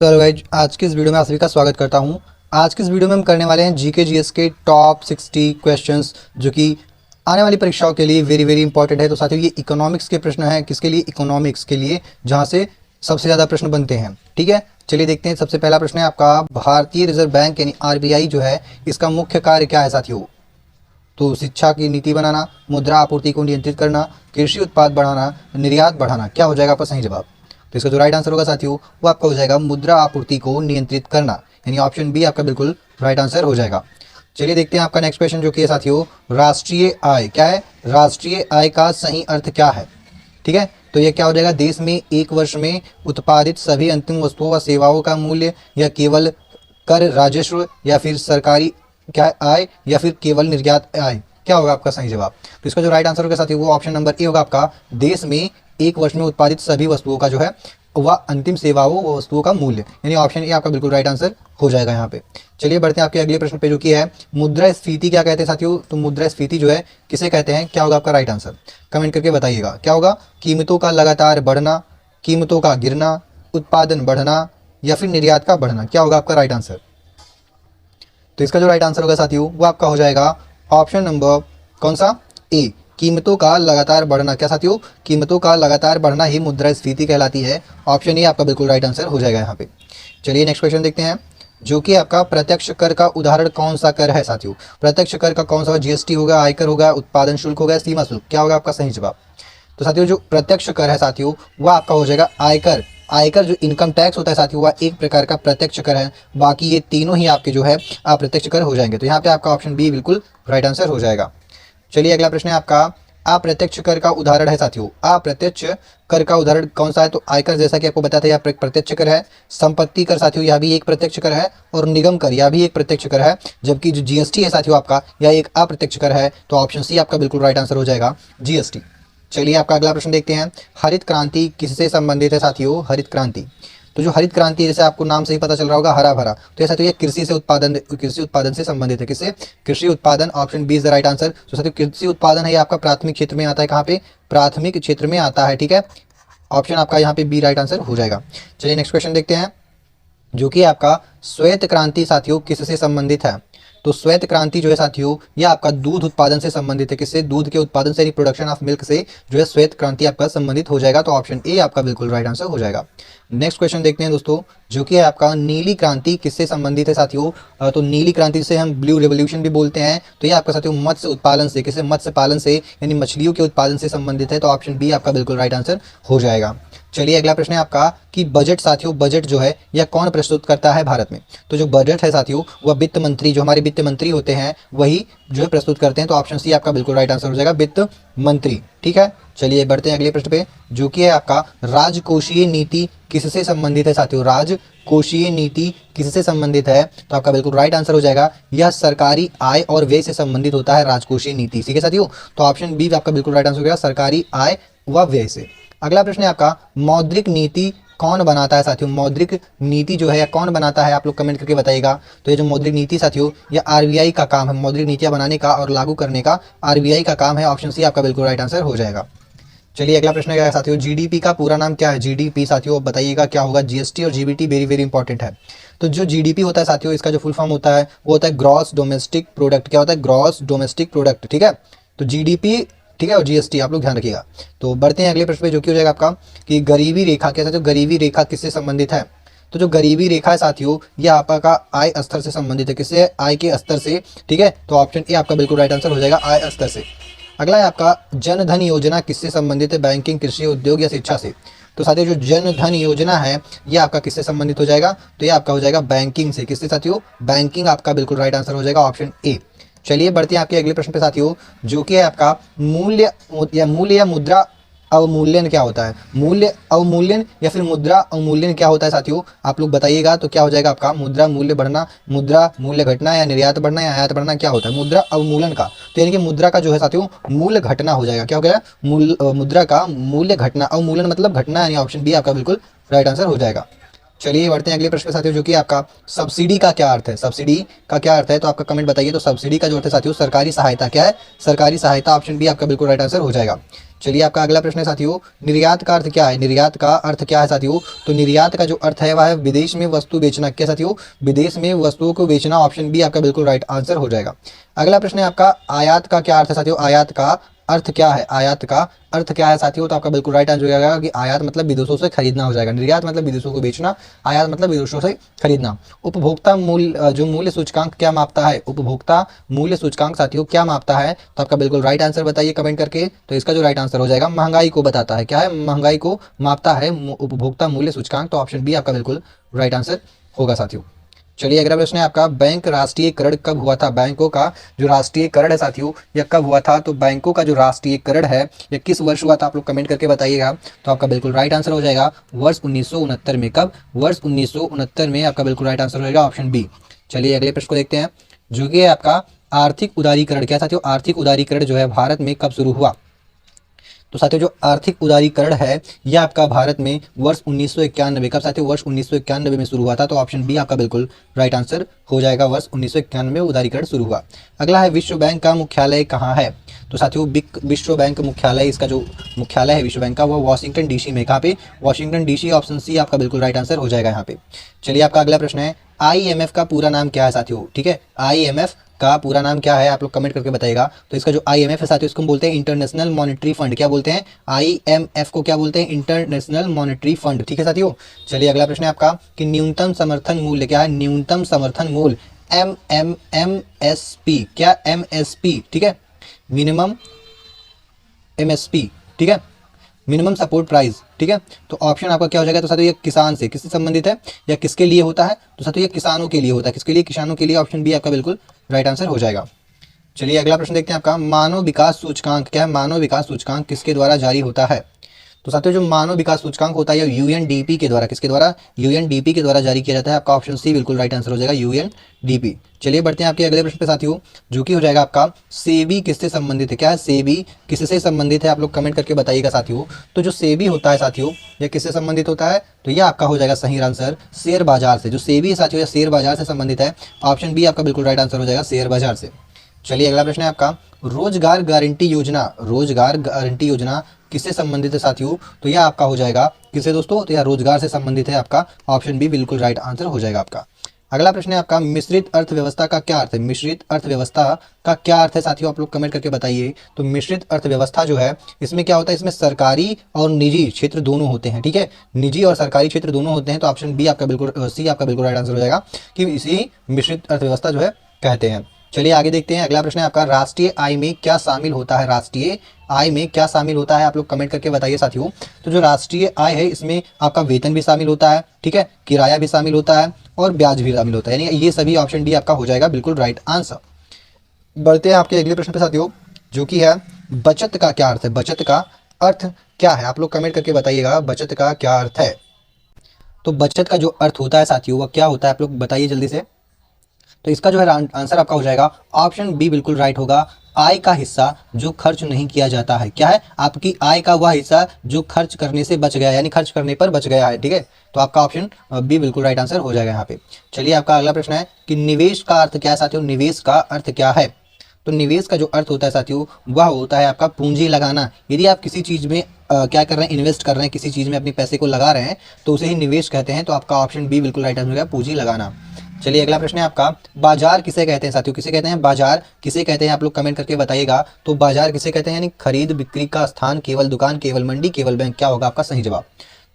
चलो गाइज, आज की इस वीडियो में आप सभी का स्वागत करता हूं। आज की इस वीडियो में हम करने वाले हैं जीके जीएस के टॉप 60 क्वेश्चंस जो कि आने वाली परीक्षाओं के लिए वेरी वेरी इंपॉर्टेंट है। तो साथियों, ये इकोनॉमिक्स के प्रश्न हैं। किसके लिए? इकोनॉमिक्स के लिए, जहां से सबसे ज़्यादा प्रश्न बनते हैं। ठीक है, चलिए देखते हैं। सबसे पहला प्रश्न है आपका, भारतीय रिजर्व बैंक यानी आरबीआई जो है, इसका मुख्य कार्य क्या है साथियों? तो शिक्षा की नीति बनाना, मुद्रा आपूर्ति को नियंत्रित करना, कृषि उत्पाद बढ़ाना, निर्यात बढ़ाना। क्या हो जाएगा आपका सही जवाब? तो इसका जो राइट आंसर होगा साथियों, वो आपका हो जाएगा मुद्रा आपूर्ति को नियंत्रित करना, यानी ऑप्शन बी आपका बिल्कुल राइट आंसर हो जाएगा। चलिए देखते हैं आपका नेक्स्ट क्वेश्चन जो कि है साथियों, राष्ट्रीय आय। क्या है? राष्ट्रीय आय का सही अर्थ क्या है? ठीक है, तो ये क्या हो जाएगा? देश में एक वर्ष में उत्पादित सभी अंतिम वस्तुओं व सेवाओं का मूल्य, या केवल कर राजस्व, या फिर सरकारी क्या आय, या फिर केवल निर्यात आय। क्या होगा आपका सही जवाब? तो इसका जो राइट आंसर होगा साथियों, वो ऑप्शन नंबर ए होगा आपका, देश में एक वर्ष में उत्पादित सभी वस्तुओं का जो है वह अंतिम सेवाओं व वस्तुओं का मूल्य, यानी ऑप्शन ए आपका बिल्कुल राइट आंसर हो जाएगा यहाँ पे। चलिए बढ़ते हैं आपके अगले प्रश्न पे जो कि है, मुद्रास्फीति क्या कहते हैं साथियों? तो मुद्रास्फीति जो है किसे कहते हैं? क्या होगा आपका राइट आंसर? कमेंट करके बताइएगा। क्या होगा? कीमतों का लगातार बढ़ना, कीमतों का गिरना, उत्पादन बढ़ना, या फिर निर्यात का बढ़ना। क्या होगा आपका राइट आंसर? तो इसका जो राइट आंसर होगा साथियों, वो आपका हो जाएगा ऑप्शन नंबर कौन सा? ए, कीमतों का लगातार बढ़ना। क्या साथियों? कीमतों का लगातार बढ़ना ही मुद्रास्फीति कहलाती है। ऑप्शन ए आपका बिल्कुल राइट आंसर हो जाएगा यहाँ पे। चलिए नेक्स्ट क्वेश्चन देखते हैं, जो कि आपका प्रत्यक्ष कर का उदाहरण कौन सा कर है साथियों? प्रत्यक्ष कर का कौन सा? जीएसटी होगा, आयकर होगा, उत्पादन शुल्क होगा, सीमा शुल्क। क्या होगा आपका सही जवाब? तो साथियों, जो प्रत्यक्ष कर है साथियों, वह आपका हो जाएगा आयकर। आयकर जो इनकम टैक्स होता है साथियों, वह एक प्रकार का प्रत्यक्ष कर है। बाकी ये तीनों ही आपके जो है अप्रत्यक्ष कर हो जाएंगे। तो यहाँ पे आपका ऑप्शन बी बिल्कुल राइट आंसर हो जाएगा। चलिए अगला प्रश्न है आपका, अप्रत्यक्ष कर का उदाहरण है साथियों। अप्रत्यक्ष कर का उदाहरण कौन सा है? तो आयकर, जैसा कि आपको बताया था, यह प्रत्यक्ष कर है। संपत्ति कर साथियों, यह भी एक प्रत्यक्ष कर है। और निगम कर, यह भी एक प्रत्यक्ष कर है। जबकि जो जीएसटी है साथियों आपका, यह एक अप्रत्यक्ष कर है। तो ऑप्शन सी आपका बिल्कुल राइट आंसर हो जाएगा, जीएसटी। चलिए आपका अगला प्रश्न देखते हैं, हरित क्रांति किससे संबंधित है साथियों? हरित क्रांति, तो जो हरित क्रांति, जैसे आपको नाम से ही पता चल रहा होगा, हरा भरा, तो ऐसा तो ये कृषि उत्पादन से संबंधित है। किससे? कृषि उत्पादन। Option B is the right answer. तो साथियों, कृषि उत्पादन है, ये आपका प्राथमिक क्षेत्र में आता है। कहाँ पे? प्राथमिक क्षेत्र में आता है। ठीक है, ऑप्शन आपका यहाँ पे बी राइट आंसर हो जाएगा। चलिए नेक्स्ट क्वेश्चन देखते हैं, जो कि आपका श्वेत क्रांति साथियों किससे संबंधित है? तो श्वेत क्रांति जो है साथियों, यह आपका दूध उत्पादन से संबंधित है। किससे? दूध के उत्पादन से, प्रोडक्शन ऑफ मिल्क से जो है श्वेत क्रांति आपका संबंधित हो जाएगा। तो ऑप्शन ए आपका बिल्कुल राइट आंसर हो जाएगा। नेक्स्ट क्वेश्चन देखते हैं दोस्तों, जो कि है आपका नीली क्रांति किससे संबंधित है साथियों? तो नीली क्रांति से हम ब्लू रेवोल्यूशन भी बोलते हैं। तो ये आपका साथियों मत्स्य उत्पादन से, किससे? मत्स्य पालन से, यानी मछलियों के उत्पादन से संबंधित है। तो ऑप्शन बी आपका बिल्कुल राइट आंसर हो जाएगा। चलिए अगला प्रश्न है आपका, कि बजट साथियों, बजट जो है यह कौन प्रस्तुत करता है भारत में? तो जो बजट है साथियों, वह वित्त मंत्री, जो हमारे वित्त मंत्री होते हैं, वही जो है प्रस्तुत करते हैं। तो ऑप्शन सी आपका बिल्कुल राइट आंसर हो जाएगा, वित्त मंत्री। ठीक है, चलिए बढ़ते हैं अगले प्रश्न पे, जो कि है आपका राजकोषीय नीति किससे संबंधित है साथियों? राजकोषीय नीति किससे संबंधित है? तो आपका बिल्कुल राइट आंसर हो जाएगा, यह सरकारी आय और व्यय से संबंधित होता है, राजकोषीय नीति। ठीक है साथियों, तो ऑप्शन बी आपका बिल्कुल राइट आंसर हो गया, सरकारी आय व व्यय से। अगला प्रश्न है आपका, मौद्रिक नीति कौन बनाता है साथियों? मौद्रिक नीति जो है या कौन बनाता है? आप लोग कमेंट करके बताइएगा। तो ये जो मौद्रिक नीति साथियों, ये आरबीआई का काम है। मौद्रिक नीतियां बनाने का और लागू करने का आरबीआई का काम है। ऑप्शन सी आपका बिल्कुल राइट आंसर हो जाएगा। चलिए अगला प्रश्न क्या है साथियों, जीडीपी का पूरा नाम क्या है? जीडीपी साथियों बताइएगा क्या होगा? जीएसटी और जीबीटी वेरी वेरी इंपॉर्टेंट है। तो जो जीडीपी होता है साथियों, इसका जो फुल फॉर्म होता है वो होता है ग्रॉस डोमेस्टिक प्रोडक्ट। क्या होता है? Gross domestic product. ठीक है, तो जीडीपी, ठीक है, और जीएसटी आप लोग ध्यान रखिएगा। तो बढ़ते हैं अगले प्रश्न पे, जो कि हो जाएगा आपका, कि गरीबी रेखा, क्या साथियों गरीबी रेखा किससे संबंधित है? तो जो गरीबी रेखा है साथियों, यह आपका आय स्तर से संबंधित है। किससे? आय के स्तर से। ठीक है, तो ऑप्शन ए आपका बिल्कुल राइट आंसर हो जाएगा, आय स्तर से। अगला है आपका, जन धन योजना किससे संबंधित है? बैंकिंग, कृषि, उद्योग या शिक्षा से। तो साथियों, जो जन धन योजना है, यह आपका किससे संबंधित हो जाएगा? तो ये आपका हो जाएगा बैंकिंग से। किससे साथियों? बैंकिंग आपका बिल्कुल राइट आंसर हो जाएगा, ऑप्शन ए। चलिए बढ़ते हैं आपके अगले प्रश्न पे साथियों, जो कि है आपका मूल्य या मुद्रा अवमूल्यन क्या होता है? मूल्य अवमूल्यन या फिर मुद्रा अवमूल्यन क्या होता है साथियों? आप लोग बताइएगा। तो क्या हो जाएगा आपका, मुद्रा मूल्य बढ़ना, मुद्रा मूल्य घटना, या निर्यात बढ़ना, या आयात बढ़ना। क्या होता है? मुद्रा अवमूल्यन का, तो यानी कि मुद्रा का जो है साथियों मूल्य घटना हो जाएगा। क्या हो गया? मुद्रा का मूल्य घटना। अवमूल्यन मतलब घटना, यानी ऑप्शन बी आपका बिल्कुल राइट आंसर हो जाएगा। चलिए बढ़ते हैं अगले प्रश्न पे साथियों, जो कि आपका सब्सिडी का क्या अर्थ है? सब्सिडी का क्या अर्थ है? तो आपका कमेंट बताइए। तो सब्सिडी का जो अर्थ है साथियों, सरकारी सहायता। क्या है? सरकारी सहायता। ऑप्शन बी आपका बिल्कुल राइट आंसर हो जाएगा। चलिए आपका अगला प्रश्न है साथियों, निर्यात का अर्थ क्या है? निर्यात का अर्थ क्या है साथियों? तो निर्यात का जो अर्थ है वह है विदेश में वस्तु बेचना। क्या साथियों? विदेश में वस्तुओं को बेचना। ऑप्शन बी आपका बिल्कुल राइट आंसर हो जाएगा। अगला प्रश्न है आपका, आयात का क्या अर्थ है साथियों? आयात का अर्थ क्या है? आयात का अर्थ क्या है साथियों? तो आपका बिल्कुल राइट आंसर हो जाएगा कि आयात मतलब विदेशों से खरीदना हो जाएगा। निर्यात मतलब विदेशों को बेचना, आयात मतलब विदेशों से खरीदना। उपभोक्ता मूल्य जो मूल्य सूचकांक क्या मापता है? उपभोक्ता मूल्य सूचकांक साथियों क्या मापता है? तो आपका बिल्कुल राइट आंसर बताइए कमेंट करके। तो इसका जो राइट आंसर हो जाएगा, महंगाई को बताता है। क्या है? महंगाई को मापता है उपभोक्ता मूल्य सूचकांक। तो ऑप्शन बी आपका बिल्कुल राइट आंसर होगा साथियों। चलिए अगला प्रश्न है आपका, बैंक राष्ट्रीयकरण कब हुआ था? बैंकों का जो राष्ट्रीयकरण है साथियों यह कब हुआ था? तो बैंकों का जो राष्ट्रीयकरण है यह किस वर्ष हुआ था? आप लोग कमेंट करके बताइएगा। तो आपका बिल्कुल राइट आंसर हो जाएगा वर्ष 1969 में। कब? वर्ष 1969 में आपका बिल्कुल राइट आंसर हो जाएगा ऑप्शन बी। चलिए अगले प्रश्न को देखते हैं, जो कि है आपका आर्थिक उदारीकरण। क्या साथियों? आर्थिक उदारीकरण जो है भारत में कब शुरू हुआ? तो साथियों जो आर्थिक उदारीकरण है यह आपका भारत में वर्ष 1991। कब साथियों? वर्ष 1991 में शुरू हुआ था। तो ऑप्शन बी आपका बिल्कुल राइट आंसर हो जाएगा, वर्ष 1991 में उदारीकरण शुरू हुआ। अगला है, विश्व बैंक का मुख्यालय कहाँ है? तो साथियों विश्व बैंक मुख्यालय, इसका जो मुख्यालय है विश्व बैंक का वो वाशिंगटन डीसी में। कहाँ पे? Washington DC. ऑप्शन सी आपका बिल्कुल राइट आंसर हो जाएगा यहाँ पे। चलिए आपका अगला प्रश्न है, आईएमएफ का पूरा नाम क्या है साथियों? ठीक है, आईएमएफ का पूरा नाम क्या है? आप लोग कमेंट करके बताइएगा। तो इसका जो आईएमएफ है साथियों इसको बोलते हैं इंटरनेशनल मॉनेटरी फंड। क्या बोलते हैं? आईएमएफ को क्या बोलते हैं? International monetary fund. ठीक है साथियों। चलिए अगला प्रश्न है आपका कि न्यूनतम समर्थन मूल्य क्या है? न्यूनतम समर्थन मूल्य एमएसपी। क्या? एमएसपी। ठीक है, मिनिमम एमएसपी। ठीक है, मिनिमम सपोर्ट प्राइस। ठीक है, तो ऑप्शन आपका क्या हो जाएगा? तो साथियों ये किसान से किससे संबंधित है या किसके लिए होता है? तो साथियों ये किसानों के लिए होता है। किसके लिए? किसानों के लिए। ऑप्शन बी आपका बिल्कुल राइट आंसर हो जाएगा। चलिए अगला प्रश्न देखते हैं आपका, मानव विकास सूचकांक। क्या है? मानव विकास सूचकांक किसके द्वारा जारी होता है? तो साथियों जो मानव विकास सूचकांक होता है यूएनडीपी के द्वारा, किसके द्वारा? यूएनडीपी के द्वारा जारी किया जाता है। आपका ऑप्शन सी बिल्कुल राइट आंसर हो जाएगा, यूएनडीपी। चलिए बढ़ते हैं आपके अगले प्रश्न पे साथियों, जो कि हो जाएगा आपका सेबी किससे संबंधित है? क्या है? सेबी किससे संबंधित है? आप लोग कमेंट करके बताइएगा साथियों। तो जो सेबी होता है साथियों यह किससे संबंधित होता है? तो यह आपका हो जाएगा सही आंसर शेयर बाजार से। जो सेबी है साथियों यह शेयर बाजार से संबंधित है। ऑप्शन बी आपका बिल्कुल राइट आंसर हो जाएगा, शेयर बाजार से। चलिए अगला प्रश्न है आपका, रोजगार गारंटी योजना। रोजगार गारंटी योजना किससे संबंधित है साथियों? तो यह आपका हो जाएगा किससे दोस्तों? तो यह रोजगार से संबंधित है। आपका ऑप्शन बी बिल्कुल राइट आंसर हो जाएगा आपका। अगला प्रश्न है आपका, मिश्रित अर्थव्यवस्था का क्या अर्थ है? मिश्रित अर्थव्यवस्था का क्या अर्थ है साथियों? आप लोग कमेंट करके बताइए। तो मिश्रित अर्थव्यवस्था जो है इसमें क्या होता है? इसमें सरकारी और निजी क्षेत्र दोनों होते हैं। ठीक है, निजी और सरकारी क्षेत्र दोनों होते हैं। तो ऑप्शन बी आपका बिल्कुल सी आपका बिल्कुल राइट आंसर हो जाएगा कि इसी मिश्रित अर्थव्यवस्था जो है कहते हैं। चलिए आगे देखते हैं। अगला प्रश्न है आपका, राष्ट्रीय आय में क्या शामिल होता है? राष्ट्रीय आय में क्या शामिल होता है? आप लोग कमेंट करके बताइए साथियों। तो जो राष्ट्रीय आय है इसमें आपका वेतन भी शामिल होता है, ठीक है, किराया भी शामिल होता है और ब्याज भी शामिल होता है, यानी ये सभी ऑप्शन डी आपका हो जाएगा बिल्कुल राइट आंसर। बढ़ते हैं आपके अगले प्रश्न पे साथियों, जो कि है बचत का क्या अर्थ है? बचत का अर्थ क्या है? आप लोग कमेंट करके बताइएगा बचत का क्या अर्थ है। तो बचत का जो अर्थ होता है साथियों वह क्या होता है? आप लोग बताइए जल्दी से। तो इसका जो है आंसर आपका हो जाएगा ऑप्शन बी बिल्कुल राइट होगा, आय का हिस्सा जो खर्च नहीं किया जाता है। क्या है? आपकी आय का वह हिस्सा जो खर्च करने से बच गया, यानी खर्च करने पर बच गया है। ठीक है, तो आपका ऑप्शन बी बिल्कुल राइट आंसर हो जाएगा यहाँ पे। चलिए आपका अगला प्रश्न है कि निवेश का अर्थ क्या है साथियों? निवेश का अर्थ क्या है? तो निवेश का जो अर्थ होता है साथियों वह होता है आपका पूंजी लगाना। यदि आप किसी चीज़ में क्या कर रहे हैं? इन्वेस्ट कर रहे हैं, किसी चीज़ में अपने पैसे को लगा रहे हैं तो उसे ही निवेश कहते हैं। तो आपका ऑप्शन बी बिल्कुल राइट आंसर हो गया, पूंजी लगाना। चलिए अगला प्रश्न है आपका, बाजार किसे कहते हैं साथियों? किसे कहते हैं? बाजार किसे कहते हैं? आप लोग कमेंट करके बताइएगा। तो बाजार किसे कहते हैं? यानी खरीद बिक्री का स्थान, केवल दुकान, केवल मंडी, केवल बैंक। क्या होगा आपका सही जवाब?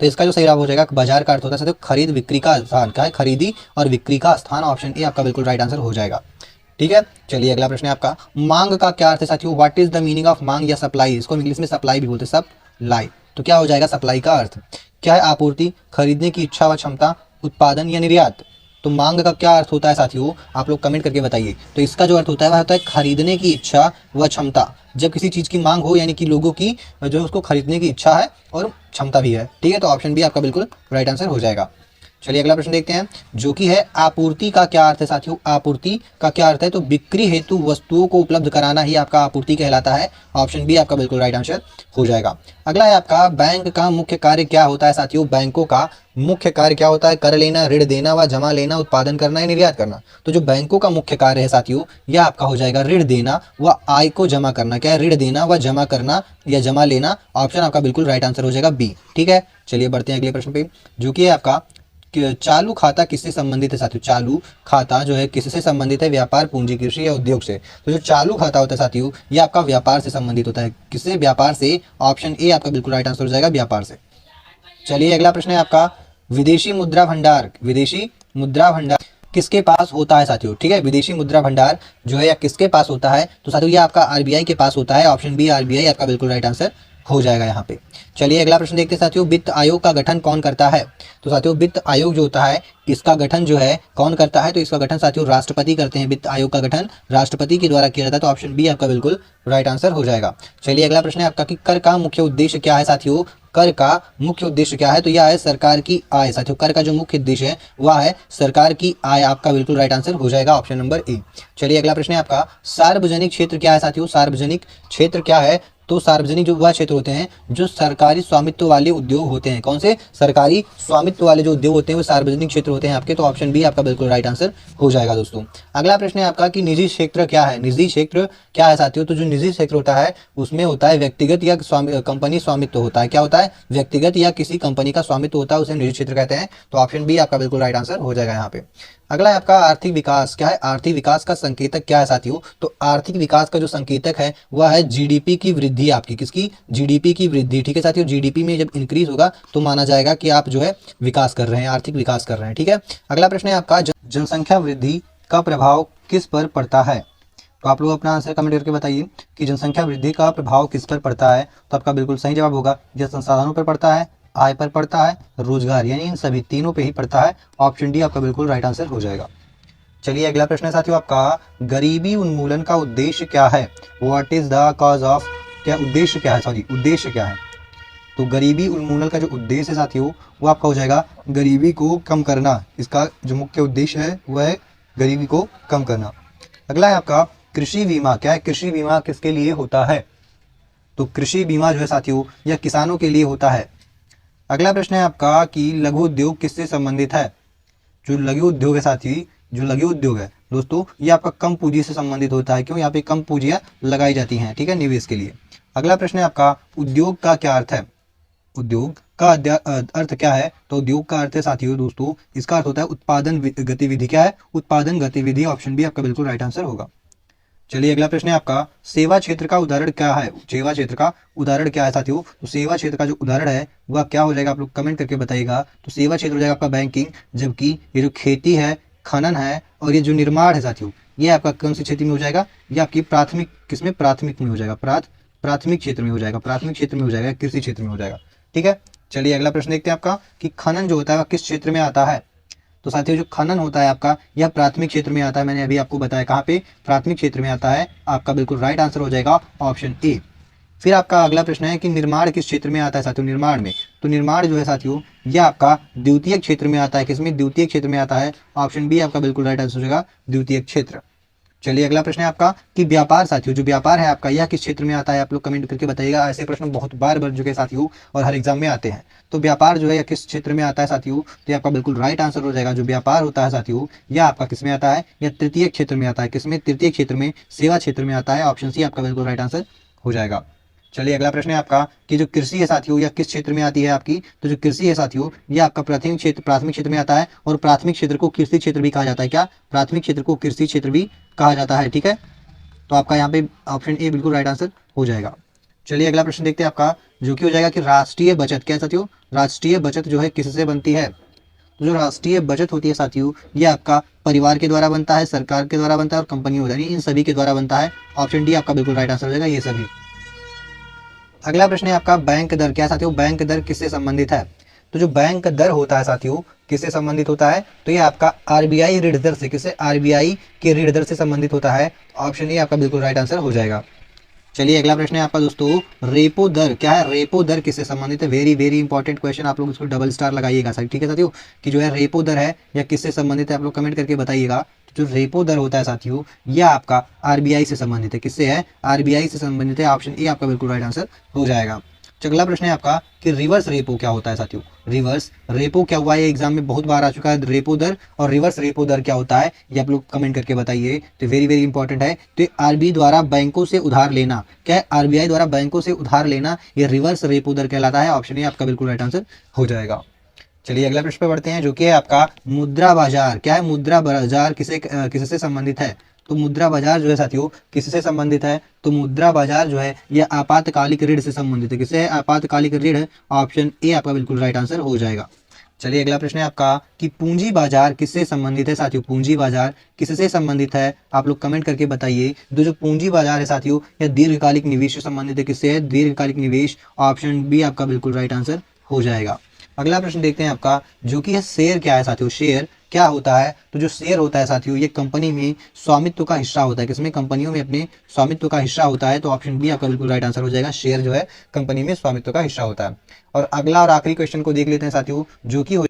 तो इसका जो सही जवाब हो जाएगा, बाजार का अर्थ होता है साथियों खरीद बिक्री का स्थान। क्या है? खरीदी और बिक्री का स्थान। ऑप्शन ए आपका बिल्कुल राइट आंसर हो जाएगा। ठीक है, चलिए अगला प्रश्न है आपका, मांग का क्या अर्थ है साथियों? What is the meaning of मांग या सप्लाई? इसको इंग्लिश में सप्लाई भी बोलते हैं, सप्लाई। तो क्या हो जाएगा सप्लाई का अर्थ? क्या है? आपूर्ति, खरीदने की इच्छा व क्षमता, उत्पादन या निर्यात। तो मांग का क्या अर्थ होता है साथियों? आप लोग कमेंट करके बताइए। तो इसका जो अर्थ होता है वह होता है खरीदने की इच्छा व क्षमता। जब किसी चीज़ की मांग हो यानी कि लोगों की जो है उसको खरीदने की इच्छा है और क्षमता भी है। ठीक है, तो ऑप्शन बी आपका बिल्कुल राइट आंसर हो जाएगा। चलिए अगला प्रश्न देखते हैं, जो कि है आपूर्ति का क्या अर्थ है साथियों? आपूर्ति का क्या अर्थ है? तो बिक्री हेतु वस्तुओं को उपलब्ध कराना ही आपका आपूर्ति कहलाता है। ऑप्शन बी आपका बिल्कुल राइट आंसर हो जाएगा। अगला है आपका, बैंक का मुख्य कार्य क्या होता है साथियों? बैंकों का मुख्य कार्य क्या होता है? कर लेना, ऋण देना व जमा लेना, उत्पादन करना या निर्यात करना। तो जो बैंकों का मुख्य कार्य है साथियों, यह आपका हो जाएगा ऋण देना व आय को जमा करना। क्या है? ऋण देना व जमा करना या जमा लेना। ऑप्शन आपका बिल्कुल राइट आंसर हो जाएगा बी। ठीक है, चलिए बढ़ते हैं अगले प्रश्न पे, जो कि है आपका चालू खाता किससे संबंधित है साथियों? चालू खाता जो है किससे संबंधित है? व्यापार, पूंजी, कृषि या उद्योग से। तो जो चालू खाता होता है साथियों, ये आपका व्यापार से संबंधित होता है। किससे? व्यापार से। ऑप्शन ए आपका बिल्कुल राइट आंसर हो जाएगा, व्यापार से। चलिए अगला प्रश्न है आपका, विदेशी मुद्रा भंडार, विदेशी मुद्रा भंडार किसके पास होता है साथियों? ठीक है, विदेशी मुद्रा भंडार जो है या किसके पास होता है? तो साथियों ये आपका आरबीआई के पास होता है। ऑप्शन बी आरबीआई आपका बिल्कुल राइट आंसर हो जाएगा यहाँ पे। चलिए अगला प्रश्न देखते हैं साथियों, वित्त आयोग का गठन कौन करता है? तो साथियों वित्त आयोग जो होता है, इसका गठन जो है कौन करता है? तो इसका गठन साथियों राष्ट्रपति करते हैं। वित्त आयोग का गठन राष्ट्रपति के द्वारा किया जाता है। तो ऑप्शन बी आपका बिल्कुल राइट आंसर हो जाएगा। चलिए अगला प्रश्न है आपका कि कर का मुख्य उद्देश्य क्या है साथियों? कर का मुख्य उद्देश्य क्या है? तो यह है सरकार की आय साथियों। कर का जो मुख्य उद्देश्य है वह है सरकार की आय। आपका बिल्कुल राइट आंसर हो जाएगा, ऑप्शन नंबर ए। चलिए अगला प्रश्न है आपका, सार्वजनिक क्षेत्र क्या है साथियों? सार्वजनिक क्षेत्र क्या है? तो सार्वजनिक जो वह क्षेत्र होते हैं जो सरकारी स्वामित्व वाले उद्योग होते हैं। कौन से? सरकारी स्वामित्व वाले जो उद्योग होते हैं वो सार्वजनिक क्षेत्र होते हैं आपके। तो ऑप्शन बी आपका बिल्कुल राइट आंसर हो जाएगा दोस्तों। अगला प्रश्न है आपका कि निजी क्षेत्र क्या है? निजी क्षेत्र क्या है साथियों? तो जो निजी क्षेत्र होता है उसमें होता है व्यक्तिगत या कंपनी स्वामित्व होता है। क्या होता है? व्यक्तिगत या किसी कंपनी का स्वामित्व होता है, उसे निजी क्षेत्र कहते हैं। तो ऑप्शन बी आपका बिल्कुल राइट आंसर हो जाएगा यहाँ पे। अगला है आपका आर्थिक विकास। क्या है? आर्थिक विकास का संकेतक क्या है साथियों? तो आर्थिक विकास का जो संकेतक है वह है जीडीपी की वृद्धि आपकी। किसकी? जीडीपी की वृद्धि। ठीक है साथियों, जीडीपी में जब इंक्रीज होगा तो माना जाएगा कि आप जो है विकास कर रहे हैं, आर्थिक विकास कर रहे हैं। ठीक है, अगला प्रश्न है आपका, जनसंख्या वृद्धि का प्रभाव किस पर पड़ता है? तो आप लोग अपना आंसर कमेंट करके बताइए कि जनसंख्या वृद्धि का प्रभाव किस पर पड़ता है। तो आपका बिल्कुल सही जवाब होगा, जल संसाधनों पर पड़ता है, आय पर पड़ता है, रोजगार, यानी इन सभी तीनों पे ही पड़ता है। ऑप्शन डी आपका बिल्कुल राइट आंसर हो जाएगा। चलिए अगला प्रश्न है साथियों आपका, गरीबी उन्मूलन का उद्देश्य क्या है? What is the cause of, क्या उद्देश्य क्या है? सॉरी, उद्देश्य क्या है? तो गरीबी उन्मूलन का जो उद्देश्य है साथियों वो आपका हो जाएगा गरीबी को कम करना। इसका जो मुख्य उद्देश्य है वह है गरीबी को कम करना। अगला है आपका कृषि बीमा। क्या है? कृषि बीमा किसके लिए होता है? तो कृषि बीमा जो है साथियों यह किसानों के लिए होता है। अगला प्रश्न है आपका कि लघु उद्योग किससे संबंधित है? जो लघु उद्योग है साथी, जो लघु उद्योग है दोस्तों ये आपका कम पूंजी से संबंधित होता है। क्यों? यहाँ पे कम पूंजियां लगाई जाती हैं, ठीक है, निवेश के लिए। अगला प्रश्न है आपका, उद्योग का क्या अर्थ है? उद्योग का अर्थ क्या है? तो उद्योग का अर्थ है साथियों दोस्तों, इसका अर्थ होता है उत्पादन गतिविधि। क्या है? उत्पादन गतिविधि। ऑप्शन बी आपका बिल्कुल राइट आंसर होगा। चलिए अगला प्रश्न है आपका, सेवा क्षेत्र का उदाहरण क्या है? सेवा क्षेत्र का उदाहरण क्या है साथियों? तो सेवा क्षेत्र का जो उदाहरण है वह क्या हो जाएगा? आप लोग कमेंट करके बताइएगा। तो सेवा क्षेत्र हो जाएगा आपका बैंकिंग, जबकि ये जो खेती है, खनन है और ये जो निर्माण है साथियों ये आपका कौन सी क्षेत्र में हो जाएगा? ये आपकी प्राथमिक, किसमें? प्राथमिक में हो जाएगा। प्राथमिक क्षेत्र में हो जाएगा, प्राथमिक क्षेत्र में हो जाएगा, कृषि क्षेत्र में हो जाएगा। ठीक है, चलिए अगला प्रश्न देखते हैं आपका कि खनन जो होता है वह किस क्षेत्र में आता है? तो साथियों जो खनन होता है आपका यह प्राथमिक क्षेत्र में आता है। मैंने अभी आपको बताया कहाँ पे, प्राथमिक क्षेत्र में आता है। आपका बिल्कुल राइट आंसर हो जाएगा ऑप्शन ए। फिर आपका अगला प्रश्न है कि निर्माण किस क्षेत्र में आता है साथियों? निर्माण में, तो निर्माण जो है साथियों यह आपका द्वितीय क्षेत्र में आता है। किसमें? द्वितीय क्षेत्र में आता है। ऑप्शन बी आपका बिल्कुल राइट आंसर हो जाएगा, द्वितीय क्षेत्र। चलिए अगला प्रश्न है आपका कि व्यापार साथियों, जो व्यापार है आपका यह किस क्षेत्र में आता है? आप लोग कमेंट करके बताइएगा। ऐसे प्रश्न बहुत बार बन चुके साथियों और हर एग्जाम में आते हैं। तो व्यापार जो है यह किस क्षेत्र में आता है साथियों? तो ये आपका बिल्कुल राइट आंसर हो जाएगा। जो व्यापार होता है साथियों यह आपका किस में आता है? यह तृतीय क्षेत्र में आता है। किसमें? तृतीय क्षेत्र में, सेवा क्षेत्र में आता है। ऑप्शन सी आपका बिल्कुल राइट आंसर हो जाएगा। चलिए अगला प्रश्न है आपका कि जो कृषि है साथियों यह किस क्षेत्र में आती है आपकी? तो जो कृषि है साथियों यह आपका प्राथमिक क्षेत्र में आता है। और प्राथमिक क्षेत्र को कृषि क्षेत्र भी कहा जाता है। क्या? प्राथमिक क्षेत्र को कृषि क्षेत्र भी कहा जाता है। ठीक है, तो आपका यहाँ पे ऑप्शन ए बिल्कुल राइट आंसर हो जाएगा। चलिए अगला प्रश्न देखते हैं आपका, जो कि हो जाएगा कि राष्ट्रीय बचत। क्या साथियों? राष्ट्रीय बचत जो है किससे बनती है? तो जो राष्ट्रीय बचत होती है साथियों ये आपका परिवार के द्वारा बनता है, सरकार के द्वारा बनता है और कंपनी हो जाएगी, इन सभी के द्वारा बनता है। ऑप्शन डी आपका बिल्कुल राइट आंसर हो जाएगा, ये सभी। अगला प्रश्न है आपका, बैंक दर। क्या साथियों? बैंक दर किससे संबंधित है? तो जो बैंक दर होता है साथियों किससे संबंधित होता है? तो ये आपका आरबीआई ऋण दर से, किससे? आरबीआई के ऋण दर से संबंधित होता है। ऑप्शन ए आपका बिल्कुल राइट आंसर हो जाएगा। चलिए अगला प्रश्न है आपका दोस्तों, रेपो दर। क्या है? रेपो दर किससे संबंधित है? वेरी वेरी इंपॉर्टेंट क्वेश्चन, आप लोग इसको डबल स्टार लगाइएगा सर। ठीक है साथियों, कि जो है रेपो दर है या किससे संबंधित है आप लोग कमेंट करके बताइएगा। जो रेपो दर होता है साथियों यह आपका आरबीआई से संबंधित है। किससे है? आरबीआई से संबंधित है। ऑप्शन ए आपका बिल्कुल राइट आंसर हो जाएगा। अगला प्रश्न है आपका कि रिवर्स रेपो क्या होता है साथियों। रिवर्स रेपो क्या हुआ है, एग्जाम में बहुत बार आ चुका है। रेपो दर और रिवर्स रेपो दर क्या होता है, ये आप लोग कमेंट करके बताइए। तो वेरी वेरी इंपॉर्टेंट है। तो आरबीआई द्वारा बैंकों से उधार लेना, क्या है, आरबीआई द्वारा बैंकों से उधार लेना, ये रिवर्स रेपो दर कहलाता है। ऑप्शन ए आपका बिल्कुल राइट आंसर हो जाएगा। चलिए अगला प्रश्न पे बढ़ते हैं, जो कि है आपका मुद्रा बाजार। क्या है, मुद्रा बाजार किससे संबंधित है। तो मुद्रा बाजार जो है साथियों किससे संबंधित है, तो मुद्रा बाजार जो है यह आपातकालिक ऋण से संबंधित है। किससे है, आपातकालिक ऋण। ऑप्शन ए आपका बिल्कुल राइट आंसर हो जाएगा। चलिए अगला प्रश्न है आपका कि पूंजी बाजार किससे संबंधित है साथियों। पूंजी बाजार किससे संबंधित है, आप लोग कमेंट करके बताइए। जो पूंजी बाजार है साथियों यह दीर्घकालिक निवेश से संबंधित है। किससे है, दीर्घकालिक निवेश। ऑप्शन बी आपका बिल्कुल राइट आंसर हो जाएगा। अगला प्रश्न देखते हैं आपका, जो कि है शेयर क्या है साथियों। शेयर क्या होता है, तो जो शेयर होता है साथियों ये कंपनी में स्वामित्व का हिस्सा होता है। किसमें, कंपनियों में अपने स्वामित्व का हिस्सा होता है। तो ऑप्शन बी आपका बिल्कुल राइट आंसर हो जाएगा। शेयर जो है कंपनी में स्वामित्व का हिस्सा होता है। और अगला और आखिरी क्वेश्चन को देख लेते हैं साथियों, जो कि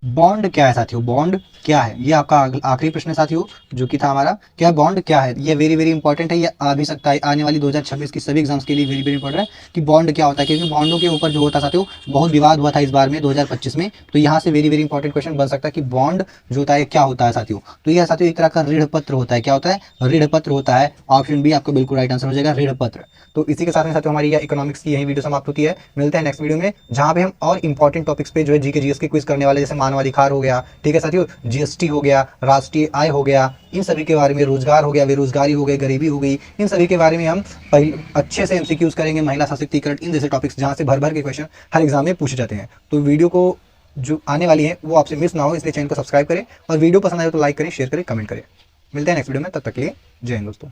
बॉन्ड क्या है साथियों। बॉन्ड क्या है, ये आपका आखिरी प्रश्न है साथियों, जो कि था हमारा क्या बॉन्ड क्या है। ये वेरी वेरी इंपॉर्टेंट है, ये आ भी सकता है आने वाली 2026 की सभी एग्जाम्स के लिए वेरी वेरी इंपॉर्टेंट है कि बॉन्ड क्या होता है। क्योंकि बॉन्डों के ऊपर जो होता है साथियों बहुत विवाद हुआ था इस बार में 2025 में। तो यहाँ से वेरी वेरी इंपॉर्टेंट क्वेश्चन बन सकता है कि बॉन्ड जो होता है क्या होता है साथियों। तो यह साथियों एक तरह का ऋण पत्र होता है। क्या होता है, ऋण पत्र होता है। ऑप्शन बी आपको बिल्कुल राइट आंसर हो जाएगा, ऋण पत्र। तो इसी के साथ में साथियों हमारी इकोनॉमिक्स की यही वीडियो समाप्त होती है। मिलते हैं नेक्स्ट वीडियो में, जहां पे हम और इंपॉर्टेंट टॉपिक्स पे जो है जीके जीएस के क्विज करने वाले, जैसे मानवाधिकार हो गया, ठीक है साथियों, जीएसटी हो गया, राष्ट्रीय आय हो गया, इन सभी के बारे में, रोजगार हो गया, बेरोजगारी हो गई, गरीबी हो गई, इन सभी के बारे में हम अच्छे से एमसीक्यूज करेंगे। महिला सशक्तिकरण, इन जैसे टॉपिक्स जहां से भर भर के क्वेश्चन हर एग्जाम में पूछे जाते हैं। तो वीडियो को जो आने वाली है वो आपसे मिस ना हो, इसलिए चैनल को सब्सक्राइब करें और वीडियो पसंद आए तो लाइक करें, शेयर करें, कमेंट करें। मिलते हैं नेक्स्ट वीडियो में, तब तक के लिए जय हिंद दोस्तों।